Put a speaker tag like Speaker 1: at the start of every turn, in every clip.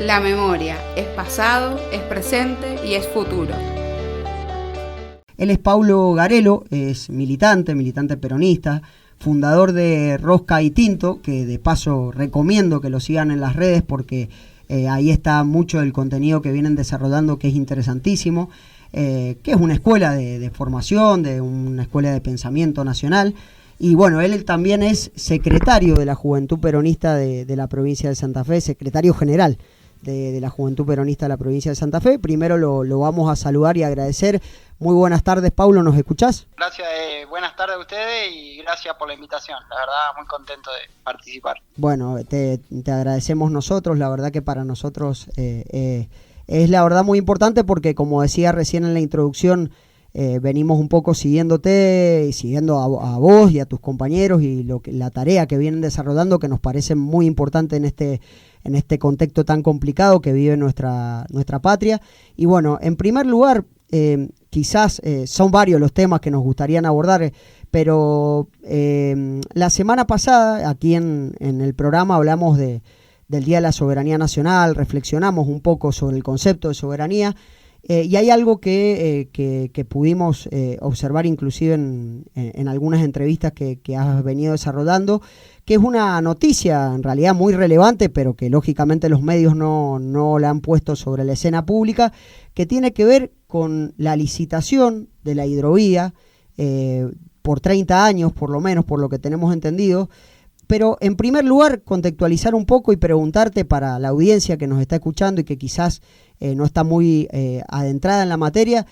Speaker 1: La memoria es pasado, es presente y es futuro.
Speaker 2: Él es Paulo Garelo, es militante peronista, fundador de Rosca y Tinto, que de paso recomiendo que lo sigan en las redes porque ahí está mucho del contenido que vienen desarrollando, que es interesantísimo, que es una escuela de formación, de una escuela de pensamiento nacional. Y bueno, él también es secretario de la Juventud Peronista de la provincia de Santa Fe, secretario general de la Juventud Peronista de la provincia de Santa Fe. Primero lo vamos a saludar y agradecer. Muy buenas tardes, Paulo, ¿nos escuchás?
Speaker 3: Gracias, buenas tardes a ustedes y gracias por la invitación. La verdad, muy contento de participar.
Speaker 2: Bueno, te agradecemos nosotros, la verdad que para nosotros es la verdad muy importante porque, como decía recién en la introducción, venimos un poco siguiéndote y siguiendo a vos y a tus compañeros y la tarea que vienen desarrollando, que nos parece muy importante en este contexto tan complicado que vive nuestra patria. Y bueno, en primer lugar, quizás son varios los temas que nos gustarían abordar, pero la semana pasada aquí en el programa hablamos del Día de la Soberanía Nacional, reflexionamos un poco sobre el concepto de soberanía. Y hay algo que pudimos observar inclusive en algunas entrevistas que has venido desarrollando, que es una noticia en realidad muy relevante, pero que lógicamente los medios no la han puesto sobre la escena pública, que tiene que ver con la licitación de la hidrovía por 30 años, por lo menos, por lo que tenemos entendido. Pero en primer lugar, contextualizar un poco y preguntarte para la audiencia que nos está escuchando y que quizás no está muy adentrada en la materia,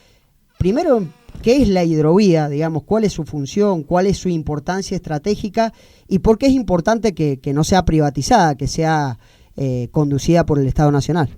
Speaker 2: primero, ¿qué es la hidrovía? Digamos, ¿cuál es su función? ¿Cuál es su importancia estratégica? ¿Y por qué es importante que no sea privatizada, que sea conducida por el Estado Nacional?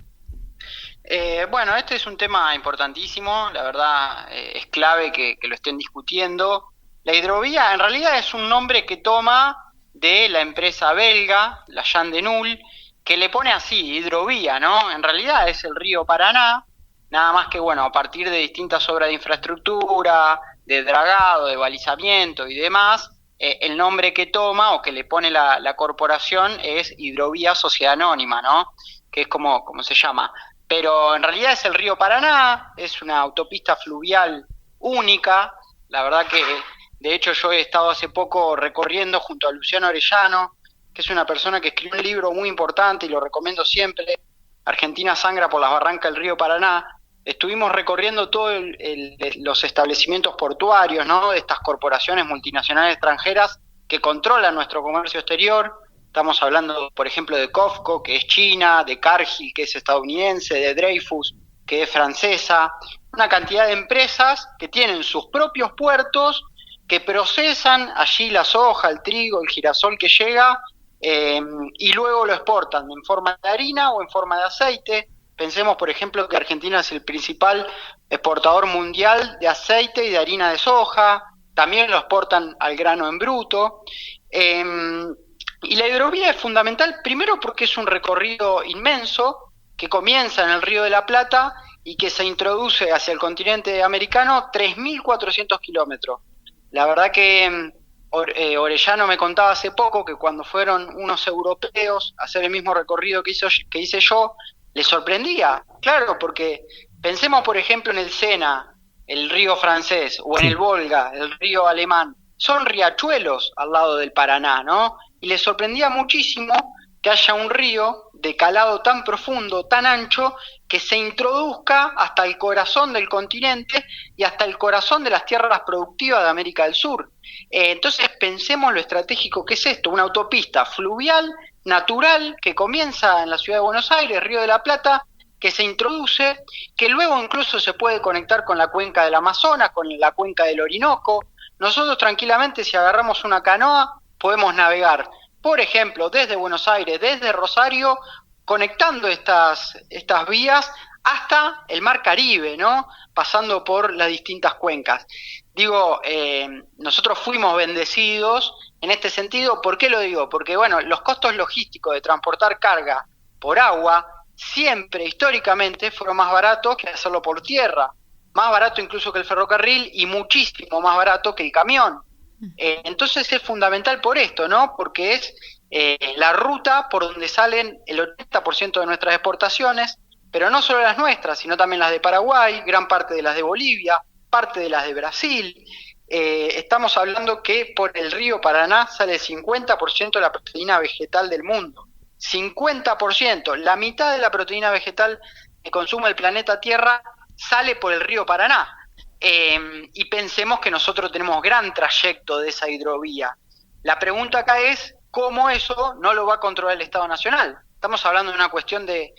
Speaker 3: Bueno, este es un tema importantísimo, la verdad es clave que lo estén discutiendo. La hidrovía en realidad es un nombre que toma de la empresa belga, la Jan de Null, que le pone así, hidrovía, ¿no? En realidad es el río Paraná, nada más que, bueno, a partir de distintas obras de infraestructura, de dragado, de balizamiento y demás, el nombre que toma o que le pone la corporación es Hidrovía Sociedad Anónima, ¿no? Que es como se llama. Pero en realidad es el río Paraná, es una autopista fluvial única, la verdad que... De hecho, yo he estado hace poco recorriendo junto a Luciano Orellano, que es una persona que escribió un libro muy importante y lo recomiendo siempre, Argentina sangra por las barrancas del río Paraná. Estuvimos recorriendo todos los establecimientos portuarios, ¿no? De estas corporaciones multinacionales extranjeras que controlan nuestro comercio exterior. Estamos hablando, por ejemplo, de COFCO, que es China, de Cargill, que es estadounidense, de Dreyfus, que es francesa. Una cantidad de empresas que tienen sus propios puertos, que procesan allí la soja, el trigo, el girasol que llega y luego lo exportan en forma de harina o en forma de aceite. Pensemos, por ejemplo, que Argentina es el principal exportador mundial de aceite y de harina de soja, también lo exportan al grano en bruto. Y la hidrovía es fundamental, primero porque es un recorrido inmenso que comienza en el Río de la Plata y que se introduce hacia el continente americano 3.400 kilómetros. La verdad que Orellano me contaba hace poco que cuando fueron unos europeos a hacer el mismo recorrido que hice yo, les sorprendía. Claro, porque pensemos por ejemplo en el Sena, el río francés, o en el Volga, el río alemán. Son riachuelos al lado del Paraná, ¿no? Y les sorprendía muchísimo que haya un río de calado tan profundo, tan ancho, que se introduzca hasta el corazón del continente y hasta el corazón de las tierras productivas de América del Sur. Entonces pensemos lo estratégico que es esto, una autopista fluvial, natural, que comienza en la ciudad de Buenos Aires, Río de la Plata, que se introduce, que luego incluso se puede conectar con la cuenca del Amazonas, con la cuenca del Orinoco. Nosotros tranquilamente, si agarramos una canoa, podemos navegar, por ejemplo, desde Buenos Aires, desde Rosario, conectando estas vías hasta el Mar Caribe, ¿no? Pasando por las distintas cuencas. Digo, nosotros fuimos bendecidos en este sentido. ¿Por qué lo digo? Porque, bueno, los costos logísticos de transportar carga por agua siempre, históricamente, fueron más baratos que hacerlo por tierra. Más barato incluso que el ferrocarril y muchísimo más barato que el camión. Entonces es fundamental por esto, ¿no? Porque es la ruta por donde salen el 80% de nuestras exportaciones, pero no solo las nuestras, sino también las de Paraguay, gran parte de las de Bolivia, parte de las de Brasil. Estamos hablando que por el río Paraná sale el 50% de la proteína vegetal del mundo. 50%, la mitad de la proteína vegetal que consume el planeta Tierra sale por el río Paraná. Y pensemos que nosotros tenemos gran trayecto de esa hidrovía. La pregunta acá es, ¿cómo eso no lo va a controlar el Estado Nacional? Estamos hablando de una cuestión de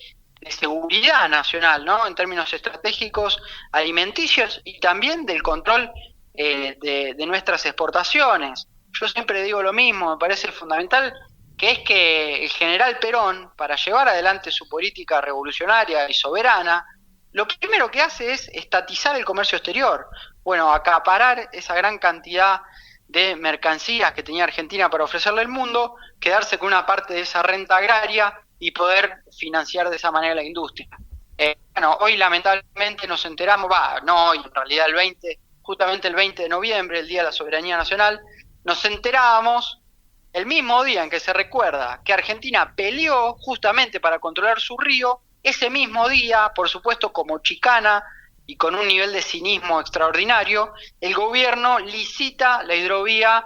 Speaker 3: seguridad nacional, ¿no? En términos estratégicos, alimenticios y también del control de nuestras exportaciones. Yo siempre digo lo mismo, me parece fundamental, que es que el general Perón, para llevar adelante su política revolucionaria y soberana, lo primero que hace es estatizar el comercio exterior. Bueno, acaparar esa gran cantidad de mercancías que tenía Argentina para ofrecerle al mundo, quedarse con una parte de esa renta agraria y poder financiar de esa manera la industria. Bueno, hoy lamentablemente nos enteramos, no hoy, en realidad justamente el 20 de noviembre, el Día de la Soberanía Nacional, nos enterábamos el mismo día en que se recuerda que Argentina peleó justamente para controlar su río. Ese mismo día, por supuesto, como chicana y con un nivel de cinismo extraordinario, el gobierno licita la hidrovía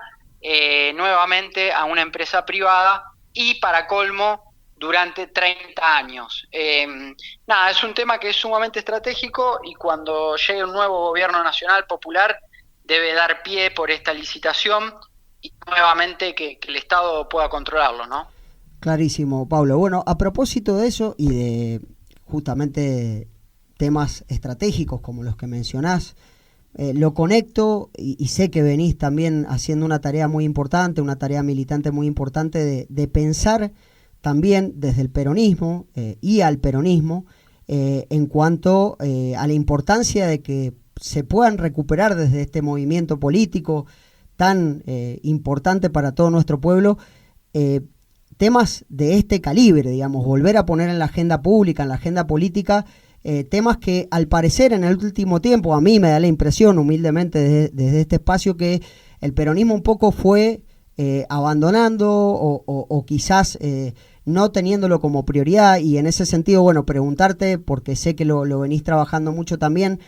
Speaker 3: nuevamente a una empresa privada y, para colmo, durante 30 años. Es un tema que es sumamente estratégico y cuando llegue un nuevo gobierno nacional popular debe dar pie por esta licitación y nuevamente que el Estado pueda controlarlo, ¿no?
Speaker 2: Clarísimo, Pablo. Bueno, a propósito de eso y de justamente temas estratégicos como los que mencionás, lo conecto y sé que venís también haciendo una tarea muy importante, una tarea militante muy importante de pensar también desde el peronismo y al peronismo en cuanto a la importancia de que se puedan recuperar desde este movimiento político tan importante para todo nuestro pueblo, temas de este calibre, digamos, volver a poner en la agenda pública, en la agenda política, temas que al parecer en el último tiempo, a mí me da la impresión humildemente desde este espacio, que el peronismo un poco fue abandonando o quizás no teniéndolo como prioridad. Y en ese sentido, bueno, preguntarte, porque sé que lo venís trabajando mucho también,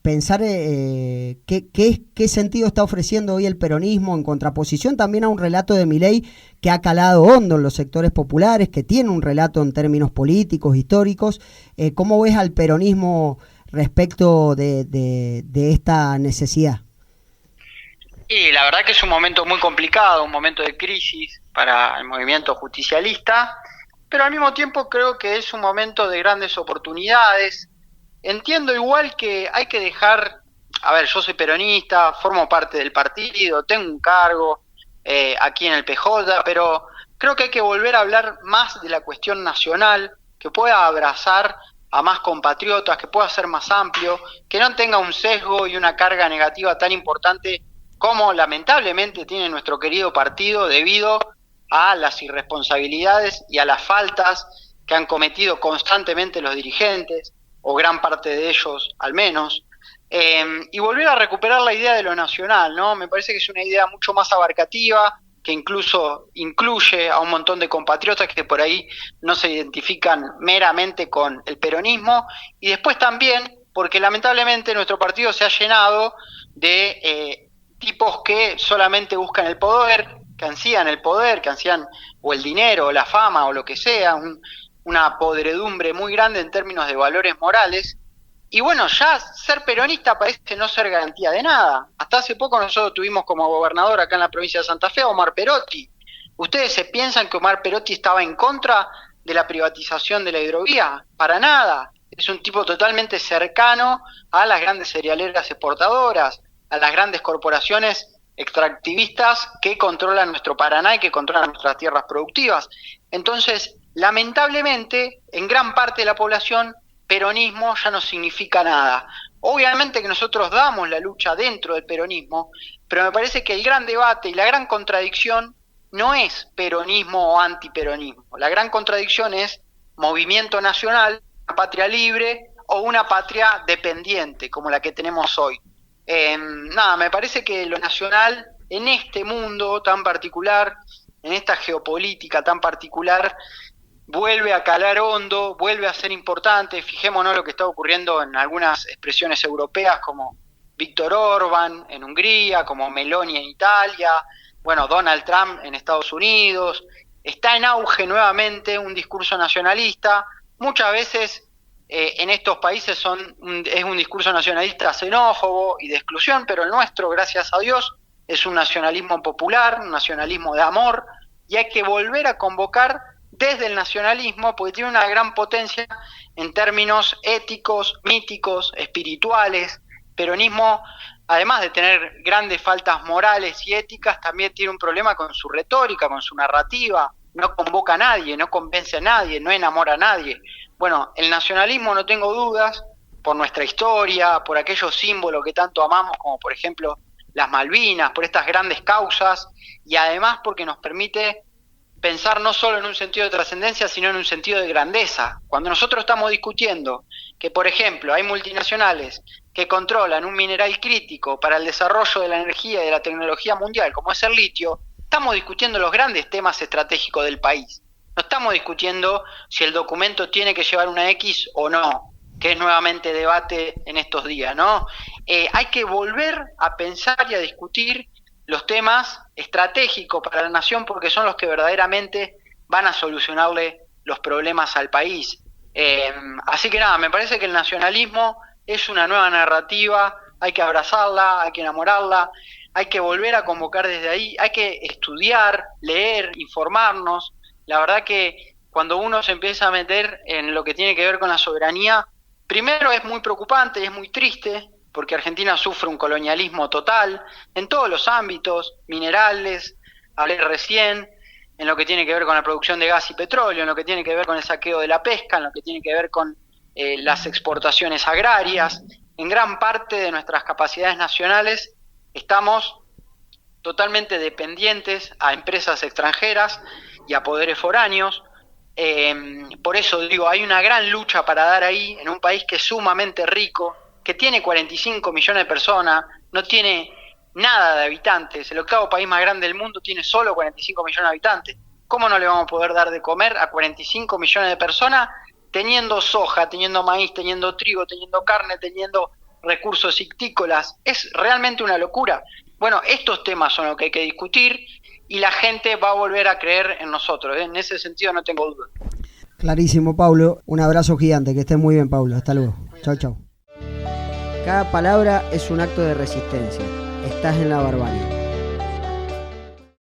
Speaker 2: pensar qué sentido está ofreciendo hoy el peronismo en contraposición también a un relato de Milei que ha calado hondo en los sectores populares, que tiene un relato en términos políticos, históricos. ¿Cómo ves al peronismo respecto de esta necesidad?
Speaker 3: Y la verdad que es un momento muy complicado, un momento de crisis para el movimiento justicialista, pero al mismo tiempo creo que es un momento de grandes oportunidades. Entiendo igual que hay que dejar, yo soy peronista, formo parte del partido, tengo un cargo aquí en el PJ, pero creo que hay que volver a hablar más de la cuestión nacional, que pueda abrazar a más compatriotas, que pueda ser más amplio, que no tenga un sesgo y una carga negativa tan importante como lamentablemente tiene nuestro querido partido debido a las irresponsabilidades y a las faltas que han cometido constantemente los dirigentes, o gran parte de ellos al menos, y volver a recuperar la idea de lo nacional, ¿no? Me parece que es una idea mucho más abarcativa, que incluso incluye a un montón de compatriotas que por ahí no se identifican meramente con el peronismo, y después también porque lamentablemente nuestro partido se ha llenado de tipos que solamente buscan el poder, que ansían el poder, que ansían o el dinero o la fama o lo que sea, una podredumbre muy grande en términos de valores morales. Y bueno, ya ser peronista parece no ser garantía de nada. Hasta hace poco nosotros tuvimos como gobernador acá en la provincia de Santa Fe a Omar Perotti. ¿Ustedes se piensan que Omar Perotti estaba en contra de la privatización de la hidrovía? Para nada. Es un tipo totalmente cercano a las grandes cerealeras exportadoras, a las grandes corporaciones extractivistas que controlan nuestro Paraná y que controlan nuestras tierras productivas. Entonces, lamentablemente, en gran parte de la población, peronismo ya no significa nada. Obviamente que nosotros damos la lucha dentro del peronismo, pero me parece que el gran debate y la gran contradicción no es peronismo o antiperonismo. La gran contradicción es movimiento nacional, una patria libre o una patria dependiente, como la que tenemos hoy. Me parece que lo nacional en este mundo tan particular, en esta geopolítica tan particular, vuelve a calar hondo, vuelve a ser importante. Fijémonos lo que está ocurriendo en algunas expresiones europeas como Viktor Orbán en Hungría, como Meloni en Italia, bueno, Donald Trump en Estados Unidos. Está en auge nuevamente un discurso nacionalista. Muchas veces en estos países es un discurso nacionalista xenófobo y de exclusión, pero el nuestro, gracias a Dios, es un nacionalismo popular, un nacionalismo de amor, y hay que volver a convocar desde el nacionalismo, porque tiene una gran potencia en términos éticos, míticos, espirituales. Peronismo, además de tener grandes faltas morales y éticas, también tiene un problema con su retórica, con su narrativa. No convoca a nadie, no convence a nadie, no enamora a nadie. Bueno, el nacionalismo, no tengo dudas, por nuestra historia, por aquellos símbolos que tanto amamos, como por ejemplo las Malvinas, por estas grandes causas, y además porque nos permite pensar no solo en un sentido de trascendencia, sino en un sentido de grandeza. Cuando nosotros estamos discutiendo que, por ejemplo, hay multinacionales que controlan un mineral crítico para el desarrollo de la energía y de la tecnología mundial, como es el litio, estamos discutiendo los grandes temas estratégicos del país. No estamos discutiendo si el documento tiene que llevar una X o no, que es nuevamente debate en estos días, ¿no? Hay que volver a pensar y a discutir los temas estratégicos para la nación, porque son los que verdaderamente van a solucionarle los problemas al país. Así que nada, me parece que el nacionalismo es una nueva narrativa, hay que abrazarla, hay que enamorarla, hay que volver a convocar desde ahí, hay que estudiar, leer, informarnos. La verdad que cuando uno se empieza a meter en lo que tiene que ver con la soberanía, primero es muy preocupante y es muy triste, porque Argentina sufre un colonialismo total en todos los ámbitos, minerales, hablé recién, en lo que tiene que ver con la producción de gas y petróleo, en lo que tiene que ver con el saqueo de la pesca, en lo que tiene que ver con las exportaciones agrarias. En gran parte de nuestras capacidades nacionales estamos totalmente dependientes a empresas extranjeras y a poderes foráneos. Por eso digo, hay una gran lucha para dar ahí, en un país que es sumamente rico, que tiene 45 millones de personas, no tiene nada de habitantes. El octavo país más grande del mundo tiene solo 45 millones de habitantes. ¿Cómo no le vamos a poder dar de comer a 45 millones de personas teniendo soja, teniendo maíz, teniendo trigo, teniendo carne, teniendo recursos ictícolas? Es realmente una locura. Bueno, estos temas son los que hay que discutir y la gente va a volver a creer en nosotros. En ese sentido no tengo duda.
Speaker 2: Clarísimo, Paulo. Un abrazo gigante. Que estés muy bien, Paulo. Hasta luego. Chau, chau. Cada palabra es un acto de resistencia. Estás en la barbarie.